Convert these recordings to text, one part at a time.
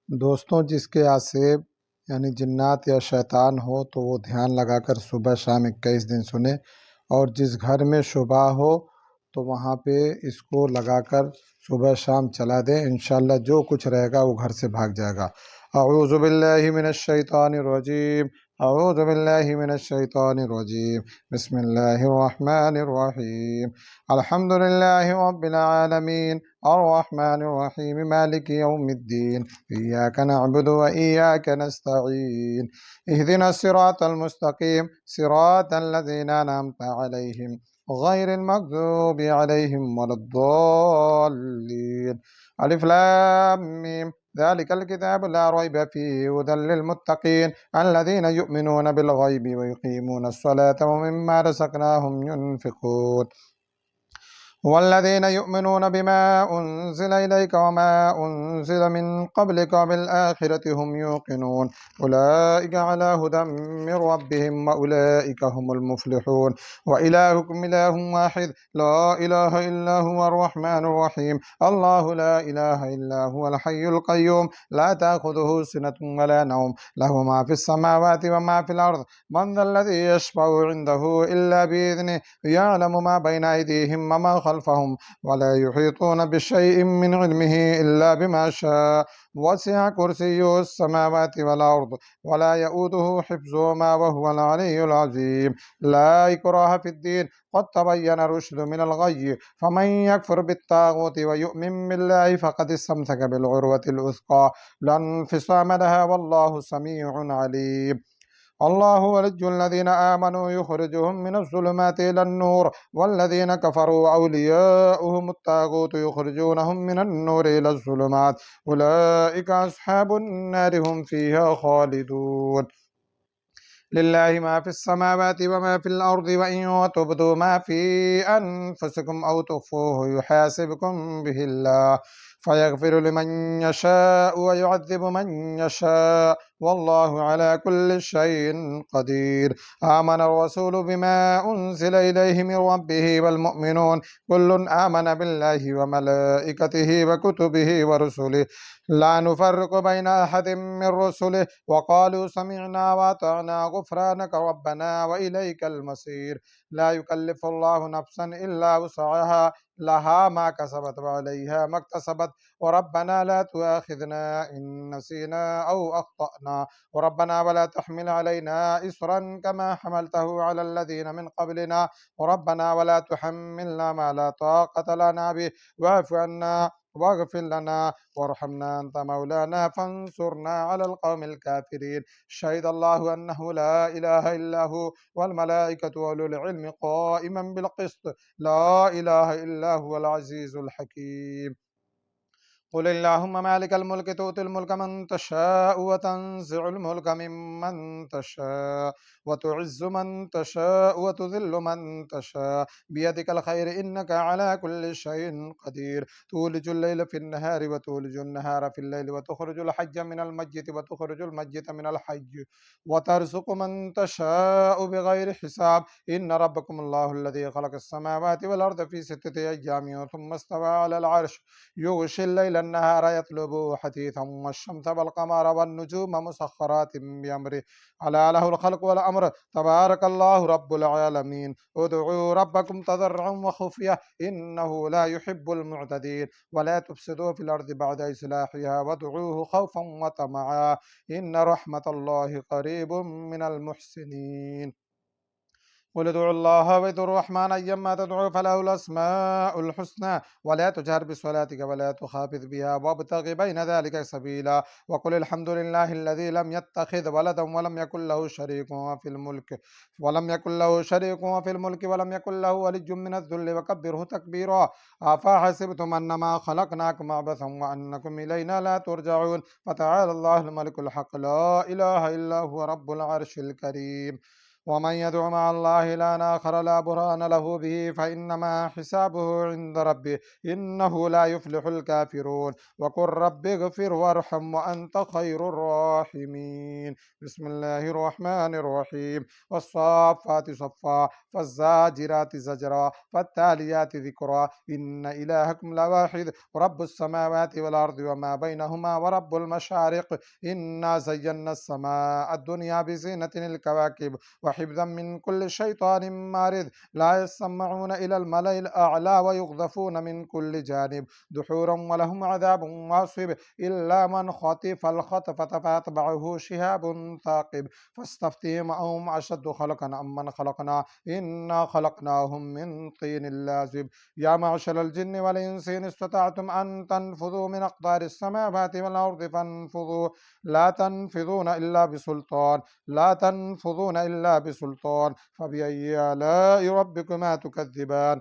दोस्तों, जिसके आसेब यानी जिन्नात या शैतान हो तो वो ध्यान लगाकर सुबह शाम 21 दिन सुने, और जिस घर में शुबा हो तो वहाँ पे इसको लगाकर सुबह शाम चला दें। इंशाअल्लाह जो कुछ रहेगा वो घर से भाग जाएगा। अऊज़ु बिल्लाहि मिनश शैतानिर रजीम। अऊज़ु बिल्लाहि मिनश शैतानिर रजीम। बिस्मिल्लाहिर रहमानिर रहीम। अल्हम्दुलिल्लाहि रब्बिल आलमीन अर्रहमानिर रहीम मालिकि यौमिद्दीन इय्याक नअबुदु व इय्याक नस्तईन इहदिना सिरातल मुस्तकीम सिरातल लज़ीना अनअमता अलैहिम गैरिल मग़ज़ूबि अलैहिम वलद्दाल्लीन। अलिफ लाम मीम ज़ालिकल किताबु ला रैब फ़ीहि हुदल लिलमुत्तक़ीन अल्लज़ीना युमिनूना बिल गैबि व युक़ीमूनस सलाता व मिम्मा रज़क़नाहुम युनफ़िक़ून। वल्लज़ीना युमिनूना बिमा उन्ज़िला इलैका वमा उन्ज़िला मिन क़ब्लिका वबिलआखिरति हुम यूक़िनून उलाइका अला हुदम मिर रब्बिहिम व उलाइका हुमुल मुफ़्लिहून। व इलाहुकुम इलाहुन वाहिद ला इलाहा इल्ला हुवर रहमानुर रहीम। अल्लाहु ला इलाहा इल्ला हुवल हय्युल क़य्यूम ला ताख़ुज़ुहु सिनतुन वला नौम लहु मा फ़िस समावाति व मा फ़िल अर्ज़ मन ज़ल्लज़ी यशफ़अु इन्दहु इल्ला बिइज़निहि यअलमु मा बैना अयदीहिम व मा खल्फ़हुम वला युहीतून बिशैइन मिन इल्मिहि इल्ला बिमा शाअ वसिअ कुर्सियुहुस समावाति वल अर्ज़ वला यऊदुहु हिफ्ज़ुहुमा व हुवल अलिय्युल अज़ीम। ला इक्राहा फ़िद्दीन क़द तबय्यन रुश्दु मिनल ग़य्य फ़मन यकफ़ुर बित्ताग़ूति व यु'मिन बिल्लाहि फ़क़द इस्तमसक बिलउर्वतिल वुस्क़ा ला इंफ़िसाम लहा वल्लाहु समीउन अलीम। अल्लाहु वलिय्युल्लज़ीना आमनू युख़रिजुहुम मिनज़्ज़ुलुमाति इलन्नूर वल्लज़ीना कफ़रू अव्लियाउहुमुत ताग़ूतु युख़रिजूनहुम मिनन्नूरि इलज़्ज़ुलुमात उलाइका अस्हाबुन नारि हुम फ़ीहा ख़ालिदून। लिल्लाहि मा फ़िस समावाति व मा फ़िल अर्ज़ि व इन तुब्दू मा फ़ी अनफ़ुसिकुम औ तुख़्फ़ूहु युहासिबकुम बिहिल्लाह फ़यग़फ़िरु लिमन यशाअु व युअज़्ज़िबु मन यशाअ वल्लाहु अला कुल्लि शैइन क़दीर। आमन अर्रसूलु बिमा उन्ज़िला इलैहि मिर रब्बिहि वल मुअ्मिनून कुल्लुन आमन बिल्लाहि व मलाइकतिहि व कुतुबिहि व रुसुलिहि ला नुफ़र्रिक़ु बैन अहदिम मिर रुसुलिहि व क़ालू समिअना व अतअना गुफ़्रानक रब्बना व इलैकल मसीर। ला युकल्लिफ़ुल्लाहु नफ़्सन इल्ला वुसअहा लहा मा कसबत व अलैहा मक्तसबत व रब्बना ला तुआख़िज़ना इन नसीना औ अख़्तअना व रब्बना वला तहमिल अलैना इस्रन कमा हमलतहु अलल लज़ीना मिन क़ब्लिना व रब्बना वला तुहम्मिलना मा ला ताक़त लना बिहि वाअफ़ु अन्ना वाग़फ़िर लना वरहमना अन्त मौलाना फ़ंसुरना अलल क़ौमिल काफ़िरीन। शहिदल्लाहु अन्नहु ला इलाहा इल्ला हु वल मलाइकतु व उलुल इल्मि क़ाइमन बिल क़िस्त ला इलाहा इल्ला हुवल अज़ीज़ुल हकीम। क़ुल अल्लाहुम्मा मालिकल मुल्क तु'तिल मुल्का मन तशाअ व तंज़िउल मुल्का मिम्मन तशाअ व तु'इज़्ज़ु मन तशाअ व तुज़िल्लु मन तशाअ बियदिकल खैर इन्नका अला कुल्लि शैइन क़दीर। तूलिजुल लैला फिन नहारि व तूलिजुन नहारा फिल लैलि व तुख़रिजुल हय्य मिनल मय्यिति व तुख़रिजुल मय्यिता मिनल हय्य व तर्ज़ुक़ु मन तशाअ बिग़ैरि हिसाब। इन्न रब्बकुमुल्लाहु अल्लज़ी ख़लक़स समावाति वल अर्ज़ फ़ी सित्तति अय्यामिन थुम्मा इस्तवा अलल अर्श युग़शिल लैला अन्नहारा यत्लुबुहु हतीथन वश्शम्सा वल्क़मरा वन्नुजूमा मुसख़्ख़रातिन बिअम्रिहि अला लहुल ख़ल्क़ु वल अम्र तबारकल्लाहु रब्बुल आलमीन। उदዑ रब्बकुम तज़र्रुअन व ख़ुफ़िय्यह इन्नहु ला युहिब्बुल मुअ्तदीन वला तुफ़्सिदू फ़िल अर्ज़ि बअद इस्लाहिहा वदዑहु ख़ौफ़न व तमअ इन्न रहमतल्लाहि क़रीबुम मिनल मुहसिनीन। قل ادعوا الله وادعوا الرحمن أيما تدعوا فله الأسماء الحسنى ولا تجهر بصلاتك ولا تخافت بها وابتغ بين ذلك سبيلا وقل الحمد لله الذي لم يتخذ ولدا ولم يكن له شريك في الملك ولم يكن له ولي من الذل وكبره تكبيرا. أفحسبتم أنما خلقناكم عبثا وأنكم إلينا لا ترجعون فتعالى الله الملك الحق لا إله إلا هو رب العرش الكريم. ومن يدع مع الله إلها آخر لا برهان له به فإنما حسابه عند ربه إنه لا يفلح الكافرون. وقل رب اغفر وارحم وأنت خير الراحمين. بسم الله الرحمن الرحيم. والصافات صفا فالزاجرات زجرا فالتاليات ذكرا إن إلهكم لواحد رب السماوات والأرض وما بينهما ورب المشارق إنا زينا السماء الدنيا بزينة الكواكب وحفظا من كل شيطان مارد لا يسمعون إلى الملأ الأعلى ويقذفون من كل جانب دحورا ولهم عذاب واصب إلا من خطف الخطفة فأتبعه شهاب ثاقب فاستفتهم أهم أشد خلقا أم من خلقنا إنا خلقناهم من طين لازب. يا معشر الجن والإنس إن استطعتم أن تنفذوا من أقطار السماوات والأرض فانفذوا لا تنفذون إلا بسلطان لا تنفذون إلا بسلطان. فبأي آلاء ربكما تكذبان؟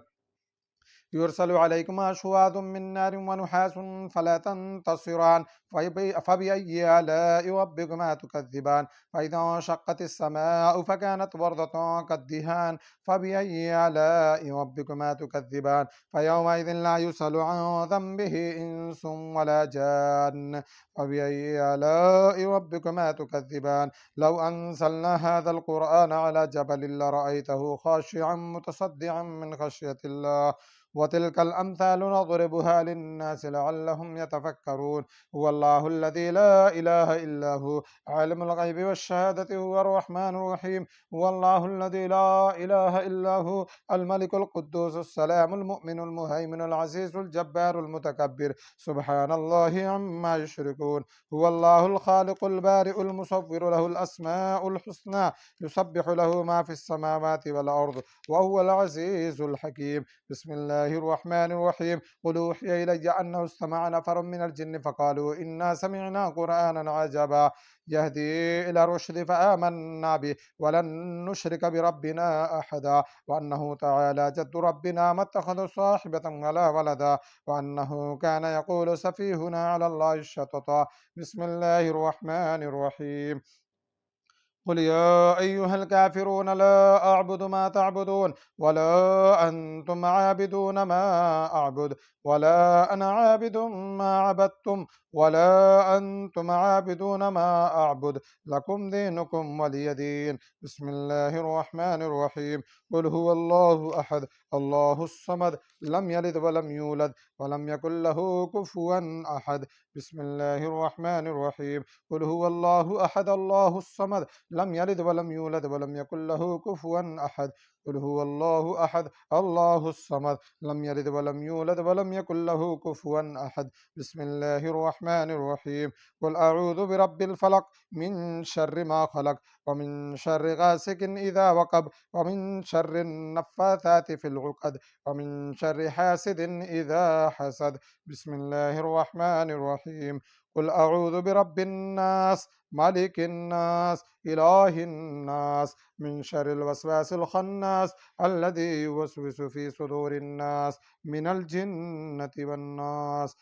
يرسل عليكما شواظ من نار ونحاس فلا تنتصران. فبأي آلاء ربكما تكذبان؟ فإذا انشقت السماء فكانت وردة كالدهان. فبأي آلاء ربكما تكذبان؟ فيومئذ لا يسأل عن ذنبه إنس ولا جان. فبأي آلاء ربكما تكذبان؟ لو أنزلنا هذا القرآن على جبل لرأيته خاشعا متصدعا من خشية الله. وتلك الأمثال نضربها للناس لعلهم يتفكرون. هو الله الذي لا إله إلا هو عالم الغيب والشهادة هو الرحمن الرحيم. هو الله الذي لا إله إلا هو الملك القدوس السلام المؤمن المهيمن العزيز الجبار المتكبر سبحان الله عما يشركون. هو الله الخالق البارئ المصور له الأسماء الحسنى يسبح له ما في السماوات والأرض وهو العزيز الحكيم. بسم الله الرحمن الرحيم. قل أوحي إلي أنه استمع نفر من الجن فقالوا إنا سمعنا قرآنا عجبا يهدي إلى الرشد فآمنا به ولن نشرك بربنا أحدا وأنه تعالى جد ربنا ما اتخذ صاحبة ولا ولدا وأنه كان يقول سفيهنا على الله الشططا. بسم الله الرحمن الرحيم. قل يا أيها الكافرون لا أعبد ما تعبدون ولا أنتم عابدون ما أعبد ولا أنا عابد ما عبدتم ولا أنتم عابدون ما أعبد لكم دينكم ولي دين. بسم الله الرحمن الرحيم. قل هو الله أحد الله الصمد لم يلد ولم يولد ولم يكن له كفوا أحد. بسم الله الرحمن الرحيم. قل هو الله أحد الله الصمد لم يلد ولم يولد ولم يكن له كفوا أحد. قل هو الله أحد الله الصمد لم يلد ولم يولد ولم يكن له كفوا أحد. بسم الله الرحمن الرحيم. قل أعوذ برب الفلق من شر ما خلق ومن شر غاسق إذا وقب ومن شر النفاثات في العقد ومن شر حاسد إذا حسد. بسم الله الرحمن الرحيم. قل أعوذ برب الناس ملك الناس إله الناس من شر الوسواس الخناس الذي يوسوس في صدور الناس من الجنة والناس.